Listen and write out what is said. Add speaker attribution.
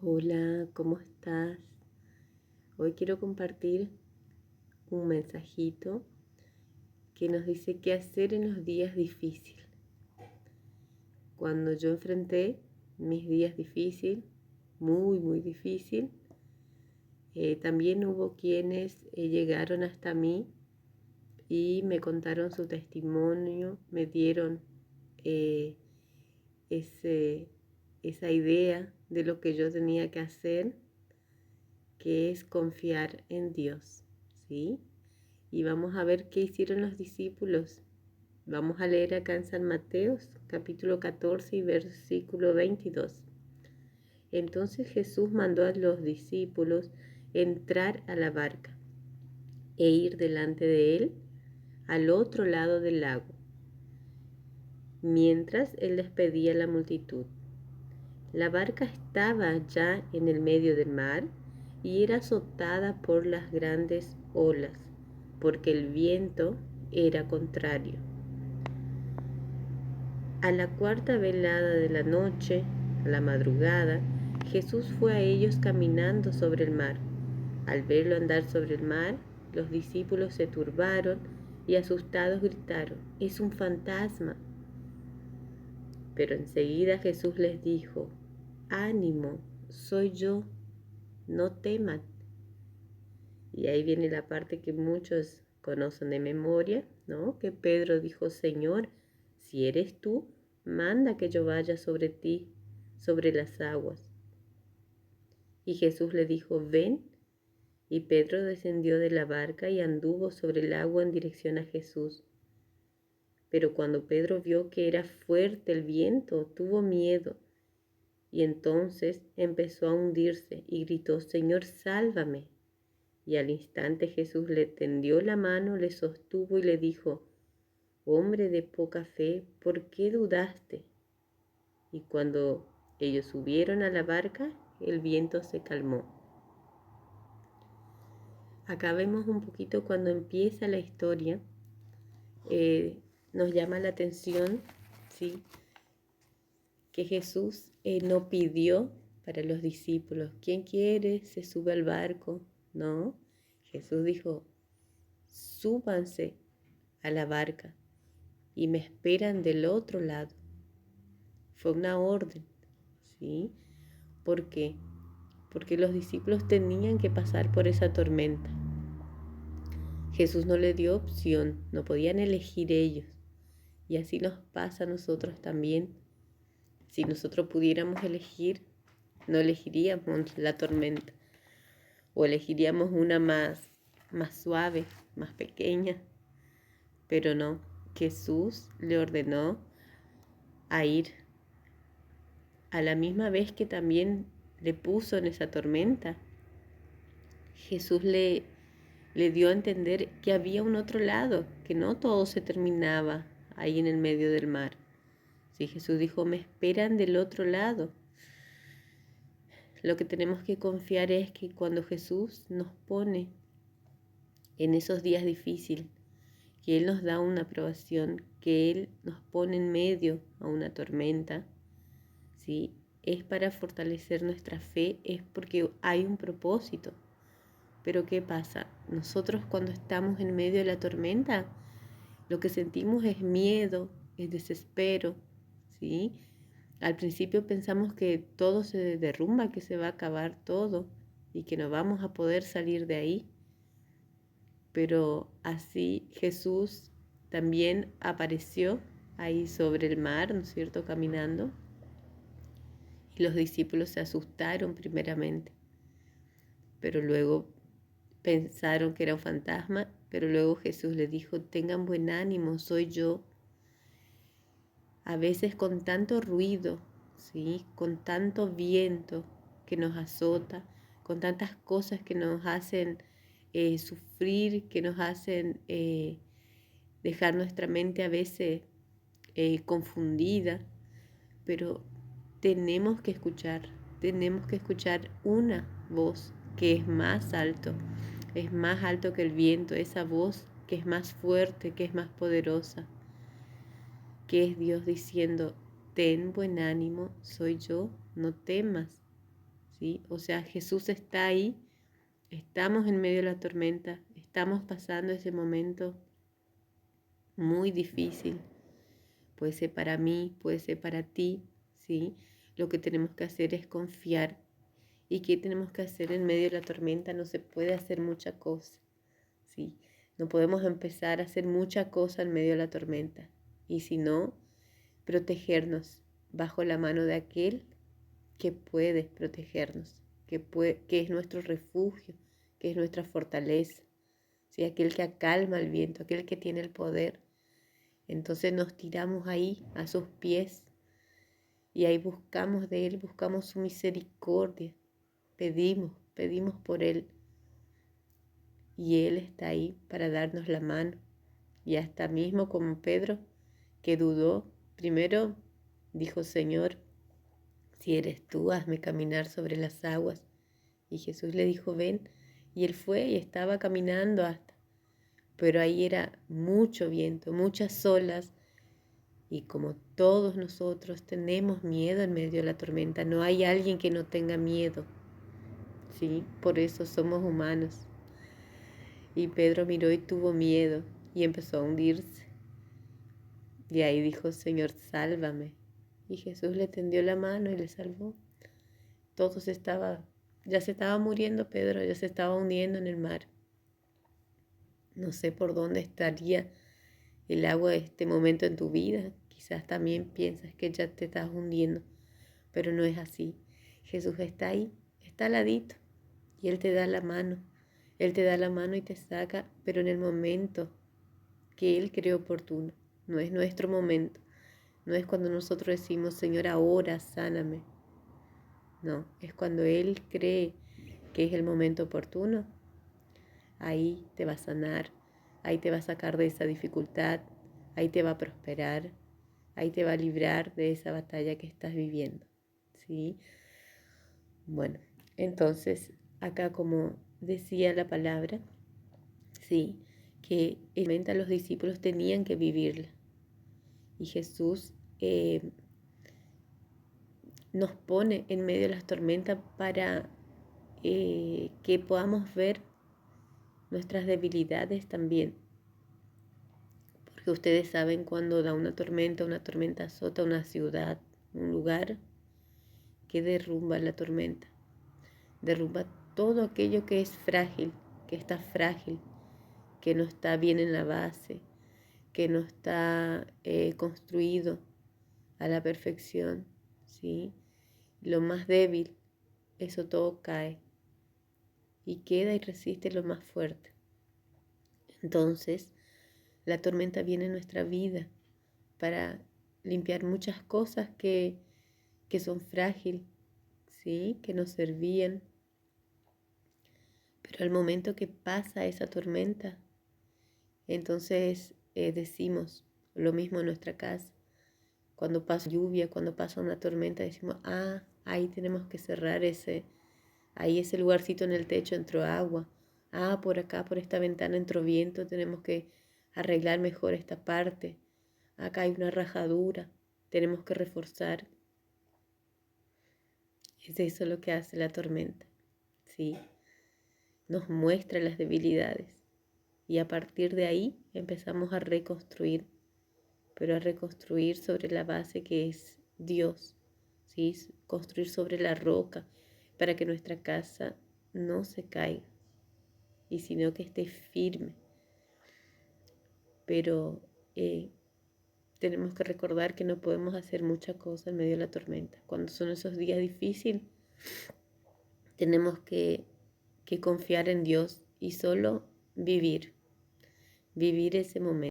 Speaker 1: Hola, ¿cómo estás? Hoy quiero compartir un mensajito que nos dice qué hacer en los días difíciles. Cuando yo enfrenté mis días difíciles, muy difícil, también hubo quienes llegaron hasta mí y me contaron su testimonio, me dieron eh, ese, esa idea de lo que yo tenía que hacer, que es confiar en Dios, ¿sí? Y vamos a ver qué hicieron los discípulos. Vamos a leer acá en San Mateo, capítulo 14 y versículo 22. Entonces Jesús mandó a los discípulos entrar a la barca e ir delante de él al otro lado del lago, mientras él despedía a la multitud. La barca estaba ya en el medio del mar y era azotada por las grandes olas, porque el viento era contrario. A la cuarta velada de la noche, a la madrugada, Jesús fue a ellos caminando sobre el mar. Al verlo andar sobre el mar, los discípulos se turbaron y asustados gritaron: «¡Es un fantasma!». Pero enseguida Jesús les dijo: «Ánimo, soy yo, no teman». Y ahí viene la parte que muchos conocen de memoria, ¿no? Que Pedro dijo: «Señor, si eres tú, manda que yo vaya sobre ti, sobre las aguas». Y Jesús le dijo: «Ven». Y Pedro descendió de la barca y anduvo sobre el agua en dirección a Jesús. Pero cuando Pedro vio que era fuerte el viento, tuvo miedo y entonces empezó a hundirse y gritó: «Señor, sálvame». Y al instante Jesús le tendió la mano, le sostuvo y le dijo: «Hombre de poca fe, ¿por qué dudaste?». Y cuando ellos subieron a la barca, el viento se calmó. Acá vemos un poquito cuando empieza la historia, nos llama la atención, ¿sí?, que Jesús no pidió para los discípulos: «¿Quién quiere se sube al barco?». No, Jesús dijo: «Súbanse a la barca y me esperan del otro lado». Fue una orden, ¿sí? ¿Por qué? Porque los discípulos tenían que pasar por esa tormenta. Jesús no les dio opción, no podían elegir ellos. Y así nos pasa a nosotros también. Si nosotros pudiéramos elegir, no elegiríamos la tormenta, o elegiríamos una más suave, más pequeña, pero no. Jesús le ordenó a ir, a la misma vez que también le puso en esa tormenta. Jesús le dio a entender que había un otro lado, que no todo se terminaba ahí en el medio del mar. Sí, Jesús dijo: «Me esperan del otro lado». Lo que tenemos que confiar es que cuando Jesús nos pone en esos días difíciles, que Él nos da una aprobación, que Él nos pone en medio a una tormenta, ¿sí?, es para fortalecer nuestra fe, es porque hay un propósito. Pero ¿qué pasa? Nosotros cuando estamos en medio de la tormenta, lo que sentimos es miedo, es desespero, ¿sí? Al principio pensamos que todo se derrumba, que se va a acabar todo y que no vamos a poder salir de ahí. Pero así Jesús también apareció ahí sobre el mar, ¿no es cierto?, caminando. Y los discípulos se asustaron primeramente, pero luego pensaron que era un fantasma, pero luego Jesús les dijo: «Tengan buen ánimo, soy yo». A veces con tanto ruido, ¿sí?, con tanto viento que nos azota, con tantas cosas que nos hacen sufrir, que nos hacen dejar nuestra mente a veces confundida, pero tenemos que escuchar una voz que es más alto que el viento, esa voz que es más fuerte, que es más poderosa, que es Dios diciendo: «Ten buen ánimo, soy yo, no temas». ¿sí? O sea, Jesús está ahí, estamos en medio de la tormenta, estamos pasando ese momento muy difícil. Puede ser para mí, puede ser para ti, ¿sí? Lo que tenemos que hacer es confiar. ¿Y qué tenemos que hacer en medio de la tormenta? No se puede hacer mucha cosa, ¿sí? No podemos empezar a hacer mucha cosa en medio de la tormenta. Y si no, protegernos bajo la mano de aquel que puede protegernos, que es nuestro refugio, que es nuestra fortaleza, ¿sí? Aquel que acalma el viento, aquel que tiene el poder. Entonces nos tiramos ahí a sus pies y ahí buscamos de Él, buscamos su misericordia, pedimos por Él y Él está ahí para darnos la mano. Y hasta mismo como Pedro, que dudó, primero dijo: Señor, si eres tú, hazme caminar sobre las aguas. Y Jesús le dijo: ven. Y él fue y estaba caminando hasta. Pero ahí era mucho viento, muchas olas. Y como todos nosotros tenemos miedo en medio de la tormenta, no hay alguien que no tenga miedo, ¿sí? Por eso somos humanos. Y Pedro miró y tuvo miedo y empezó a hundirse. Y ahí dijo: Señor, sálvame. Y Jesús le tendió la mano y le salvó. Ya se estaba muriendo Pedro, ya se estaba hundiendo en el mar. No sé por dónde estaría el agua de este momento en tu vida. Quizás también piensas que ya te estás hundiendo, pero no es así. Jesús está ahí, está al ladito y Él te da la mano. Él te da la mano y te saca, pero en el momento que Él cree oportuno. No es nuestro momento. No es cuando nosotros decimos: Señor, ahora sáname. No, es cuando Él cree que es el momento oportuno. Ahí te va a sanar, ahí te va a sacar de esa dificultad, ahí te va a prosperar, ahí te va a librar de esa batalla que estás viviendo, ¿sí? Bueno, entonces acá, como decía la palabra, ¿sí?, que los discípulos tenían que vivirla. Y Jesús nos pone en medio de las tormentas para que podamos ver nuestras debilidades también. Porque ustedes saben, cuando da una tormenta azota una ciudad, un lugar, que derrumba la tormenta. Derrumba todo aquello que es frágil, que está frágil, que no está bien en la base, que no está construido a la perfección, ¿sí? Lo más débil, eso todo cae y queda y resiste lo más fuerte. Entonces, la tormenta viene en nuestra vida para limpiar muchas cosas que son frágiles, ¿sí?, que nos servían. Pero al momento que pasa esa tormenta, entonces decimos lo mismo en nuestra casa. Cuando pasa lluvia, cuando pasa una tormenta, decimos: ahí tenemos que cerrar ahí ese lugarcito en el techo entró agua. Por acá, por esta ventana entró viento, tenemos que arreglar mejor esta parte. Acá hay una rajadura, tenemos que reforzar. Es eso lo que hace la tormenta, ¿sí? Nos muestra las debilidades y a partir de ahí empezamos a reconstruir, pero a reconstruir sobre la base que es Dios, ¿sí? Construir sobre la roca para que nuestra casa no se caiga y sino que esté firme. Pero tenemos que recordar que no podemos hacer mucha cosa en medio de la tormenta. Cuando son esos días difíciles, tenemos que confiar en Dios y solo vivir ese momento.